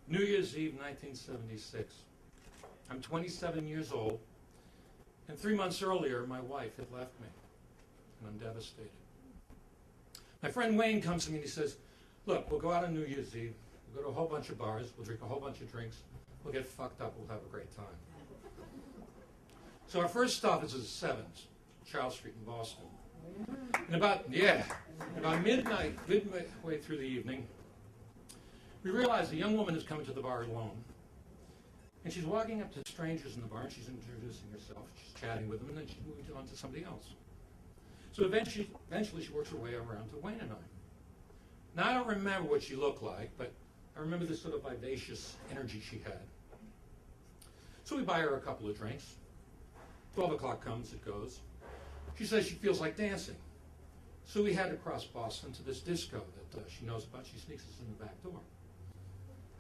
New Year's Eve, 1976. I'm 27 years old, and 3 months earlier, my wife had left me, and I'm devastated. My friend Wayne comes to me and he says, look, we'll go out on New Year's Eve, we'll go to a whole bunch of bars, we'll drink a whole bunch of drinks, we'll get fucked up, we'll have a great time. So our first stop is at Sevens, Charles Street in Boston. And about midnight, midway through the evening, we realize a young woman is coming to the bar alone. And she's walking up to strangers in the bar, and she's introducing herself, she's chatting with them, and then she moves on to somebody else. So eventually she works her way around to Wayne and I. Now, I don't remember what she looked like, but I remember the sort of vivacious energy she had. So we buy her a couple of drinks. 12 o'clock comes, it goes. She says she feels like dancing. So we head across Boston to this disco that she knows about. She sneaks us in the back door.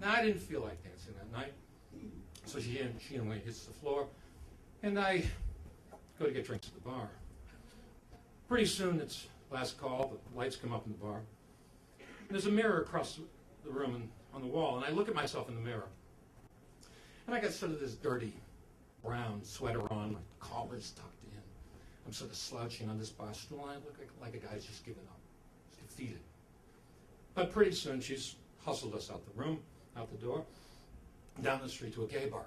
Now, I didn't feel like dancing that night. So she and Wayne hits the floor, and I go to get drinks at the bar. Pretty soon, it's last call. The lights come up in the bar. And there's a mirror across the room and on the wall, and I look at myself in the mirror. And I got sort of this dirty brown sweater on, my collar's tucked in. I'm sort of slouching on this bar stool, and I look like a guy who's just given up, just defeated. But pretty soon, she's hustled us out the room, out the door, down the street to a gay bar.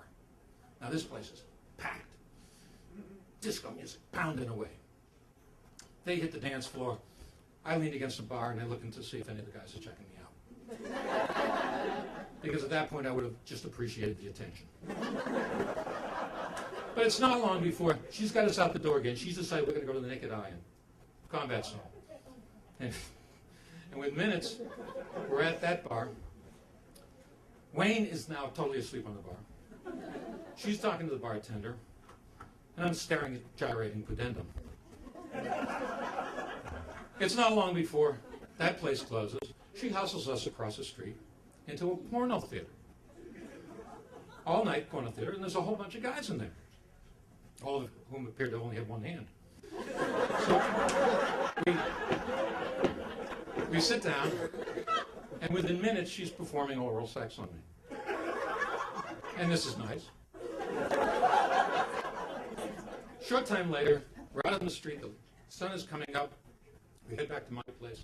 Now this place is packed. Disco music pounding away. They hit the dance floor. I lean against the bar and I look in to see if any of the guys are checking me out. Because at that point I would have just appreciated the attention. But it's not long before she's got us out the door again. She's decided we're going to go to the Naked Eye and Combat Zone. And within minutes, we're at that bar. Wayne is now totally asleep on the bar. She's talking to the bartender, and I'm staring at gyrating pudendum. It's not long before that place closes. She hustles us across the street into a porno theater. All-night porno theater, and there's a whole bunch of guys in there, all of whom appear to only have one hand. So we sit down, and within minutes, she's performing oral sex on me. And this is nice. Short time later, we're out on the street. The sun is coming up. We head back to my place.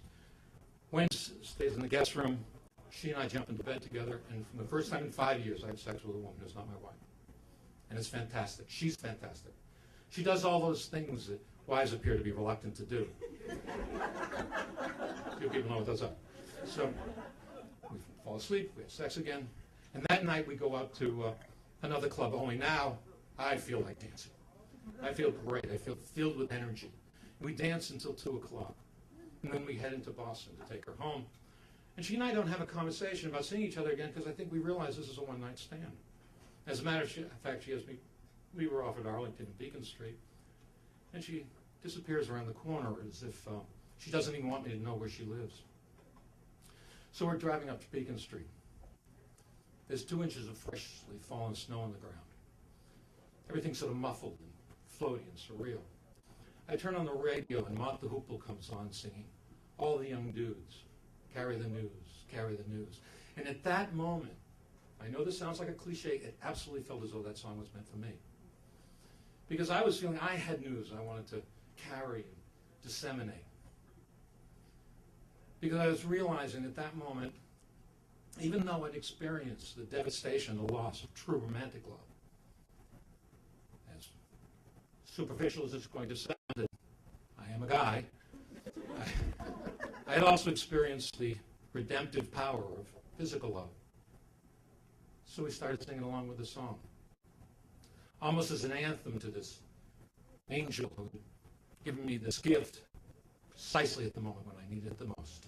Wayne stays in the guest room. She and I jump into bed together. And for the first time in 5 years, I have sex with a woman who's not my wife. And it's fantastic. She's fantastic. She does all those things that wives appear to be reluctant to do. Few people know what those are. So we fall asleep, we have sex again, and that night we go out to another club, only now I feel like dancing. I feel great, I feel filled with energy. We dance until 2 o'clock, and then we head into Boston to take her home. And she and I don't have a conversation about seeing each other again because I think we realize this is a one-night stand. As a matter of fact, she has me, we were off at Arlington and Beacon Street, and she disappears around the corner as if she doesn't even want me to know where she lives. So we're driving up to Beacon Street. There's 2 inches of freshly fallen snow on the ground. Everything's sort of muffled and floaty and surreal. I turn on the radio and Mott the Hoople comes on singing, "All the young dudes, carry the news, carry the news." And at that moment, I know this sounds like a cliche, it absolutely felt as though that song was meant for me. Because I was feeling I had news I wanted to carry and disseminate. Because I was realizing at that moment, even though I'd experienced the devastation, the loss of true romantic love, as superficial as it's going to sound, and I am a guy, I had also experienced the redemptive power of physical love. So we started singing along with the song, almost as an anthem to this angel who had given me this gift precisely at the moment when I needed it the most.